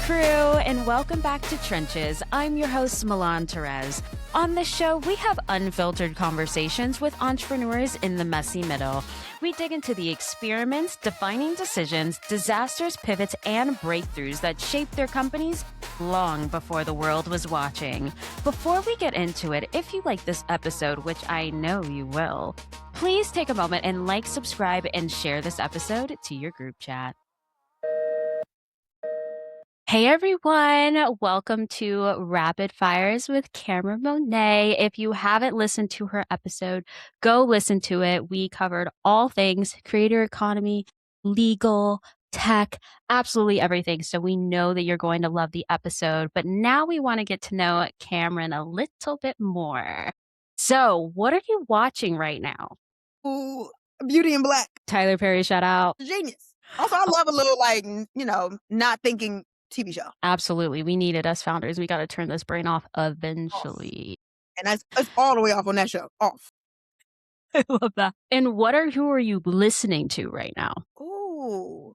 crew, and welcome back to Trenches. I'm your host, Milan Terez. On this show, we have unfiltered conversations with entrepreneurs in the messy middle. We dig into the experiments, defining decisions, disasters, pivots, and breakthroughs that shaped their companies long before the world was watching. Before we get into it, if you like this episode, which I know you will, please take a moment and like, subscribe, and share this episode to your group chat. Hey everyone, welcome to Rapid Fires with Kameron Monet. If you haven't listened to her episode, go listen to it. We covered all things creator economy, legal, tech, absolutely everything. So we know that you're going to love the episode. But now we want to get to know Kameron a little bit more. So what are you watching right now? Ooh, Beauty in Black. Tyler Perry, shout out. Genius. Also, I love a little, not thinking TV show. Absolutely. We need it as founders. We got to turn this brain off eventually. And that's all the way off on that show. Off. I love that. And who are you listening to right now? Ooh.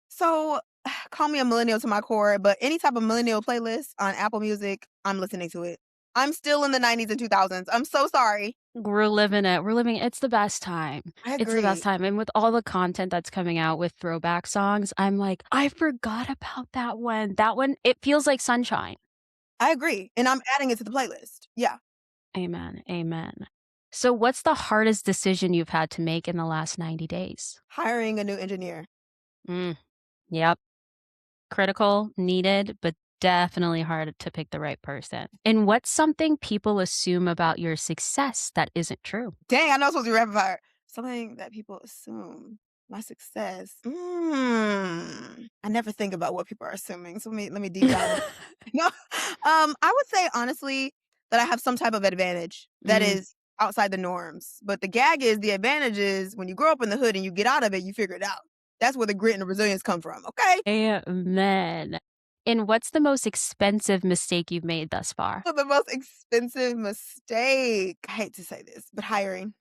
So, call me a millennial to my core, but any type of millennial playlist on Apple Music, I'm listening to it. I'm still in the 90s and 2000s. I'm so sorry. We're living it. It's the best time. I It's the best agree. time. And with all the content that's coming out with throwback songs, I'm like, I forgot about that one. That one, it feels like sunshine. I agree. And I'm adding it to the playlist. Yeah. Amen. Amen. So what's the hardest decision you've had to make in the last 90 days? Hiring a new engineer. Yep. Critical, needed, but definitely hard to pick the right person. And what's something people assume about your success that isn't true? Dang, I know it's supposed to be rapid fire. Something that people assume. My success. I never think about what people are assuming. So let me deep dive. No, I would say honestly that I have some type of advantage that is outside the norms. But the gag is the advantage is when you grow up in the hood and you get out of it, you figure it out. That's where the grit and the resilience come from. Okay. Amen. And what's the most expensive mistake you've made thus far? The most expensive mistake. I hate to say this, but hiring.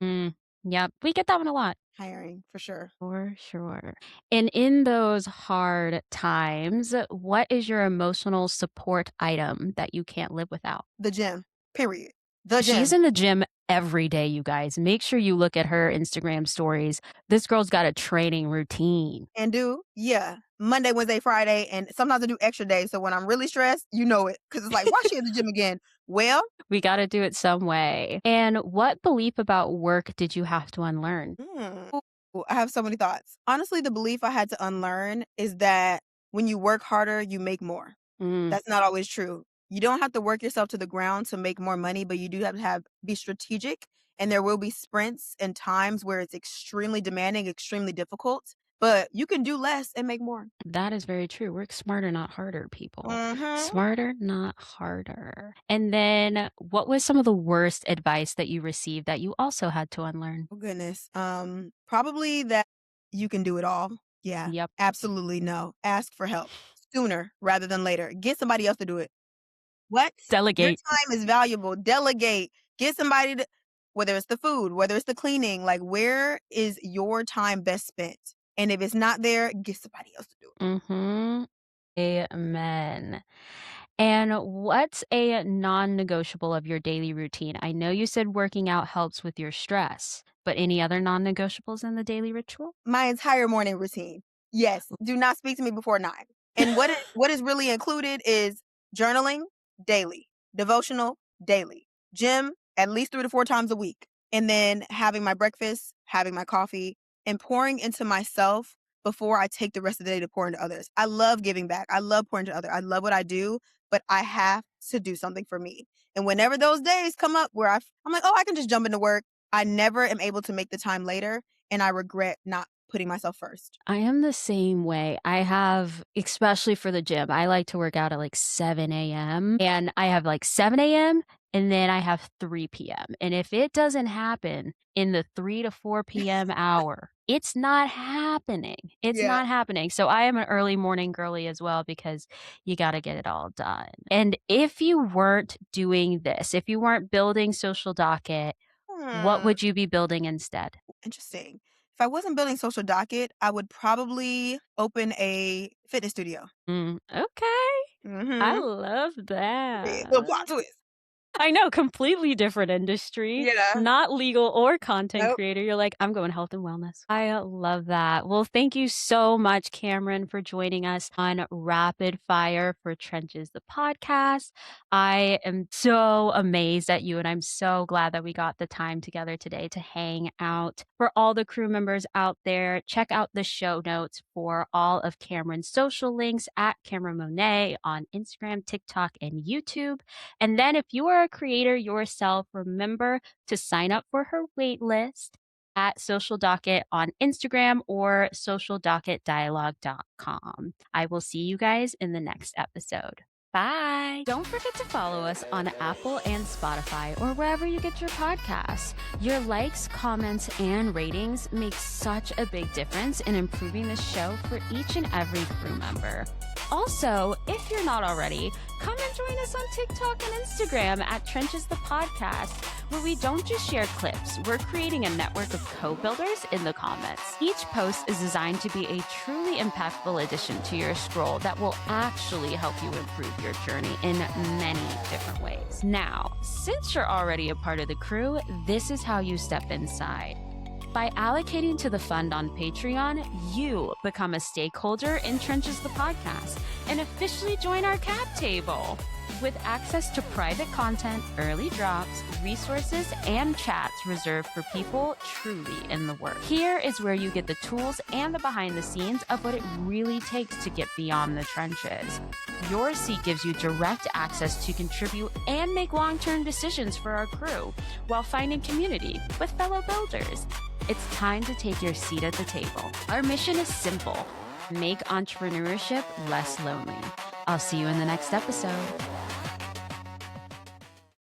Yep, we get that one a lot. Hiring, for sure. For sure. And in those hard times, what is your emotional support item that you can't live without? The gym, period. The gym. She's in the gym every day, you guys. Make sure you look at her Instagram stories. This girl's got a training routine. And yeah, Monday, Wednesday, Friday, and sometimes I do extra days. So when I'm really stressed, you know it. Because it's like, why is she at the gym again? Well, we got to do it some way. And what belief about work did you have to unlearn? I have so many thoughts. Honestly, the belief I had to unlearn is that when you work harder, you make more. That's not always true. You don't have to work yourself to the ground to make more money, but you do have to be strategic. And there will be sprints and times where it's extremely demanding, extremely difficult. But you can do less and make more. That is very true. Work smarter, not harder, people. Mhm. Smarter, not harder. And then what was some of the worst advice that you received that you also had to unlearn? Oh, goodness. Probably that you can do it all. Yeah. Yep. Absolutely no. Ask for help sooner rather than later. Get somebody else to do it. What? Delegate. Your time is valuable. Delegate. Get somebody to, whether it's the food, whether it's the cleaning, like where is your time best spent? And if it's not there, get somebody else to do it. Amen. And what's a non-negotiable of your daily routine? I know you said working out helps with your stress, but any other non-negotiables in the daily ritual? My entire morning routine. Yes. Do not speak to me before 9. And what is really included is journaling daily, devotional daily, gym at least 3 to 4 times a week, and then having my breakfast, having my coffee, and pouring into myself before I take the rest of the day to pour into others. I love giving back. I love pouring into others. I love what I do, but I have to do something for me. And whenever those days come up where I'm like, oh, I can just jump into work, I never am able to make the time later, and I regret not putting myself first. I am the same way. I have, especially for the gym, I like to work out at like 7 a.m. and I have like 7 a.m. and then I have 3 p.m. And if it doesn't happen in the 3 to 4 p.m. hour, it's not happening. It's not happening. So I am an early morning girly as well because you got to get it all done. And if you weren't doing this, if you weren't building Social Docket, what would you be building instead? Interesting. If I wasn't building Social Docket, I would probably open a fitness studio. Okay. I love Little plot that. twist. I know, completely different industry, Yeah. not legal or content Nope. creator. You're like, I'm going health and wellness. I love that. Well, thank you so much, Kameron, for joining us on Rapid Fire for Trenches, the podcast. I am so amazed at you, and I'm so glad that we got the time together today to hang out. For all the crew members out there, check out the show notes for all of Kameron's social links at Kameron Monet on Instagram, TikTok, and YouTube. And then if you are a creator yourself, remember to sign up for her wait list at Social Docket on Instagram or socialdocketdialogue.com. I will see you guys in the next episode. Bye. Don't forget to follow us on Apple and Spotify or wherever you get your podcasts. Your likes, comments, and ratings make such a big difference in improving the show for each and every crew member. Also, if you're not already, come and join us on TikTok and Instagram at Trenches the Podcast, where we don't just share clips, we're creating a network of co-builders in the comments. Each post is designed to be a truly impactful addition to your scroll that will actually help you improve your journey in many different ways. Now, since you're already a part of the crew, this is how you step inside. By allocating to the fund on Patreon, you become a stakeholder in Trenches the Podcast and officially join our cap table. With access to private content, early drops, resources, and chats reserved for people truly in the work. Here is where you get the tools and the behind the scenes of what it really takes to get beyond the trenches. Your seat gives you direct access to contribute and make long-term decisions for our crew while finding community with fellow builders. It's time to take your seat at the table. Our mission is simple: make entrepreneurship less lonely. I'll see you in the next episode.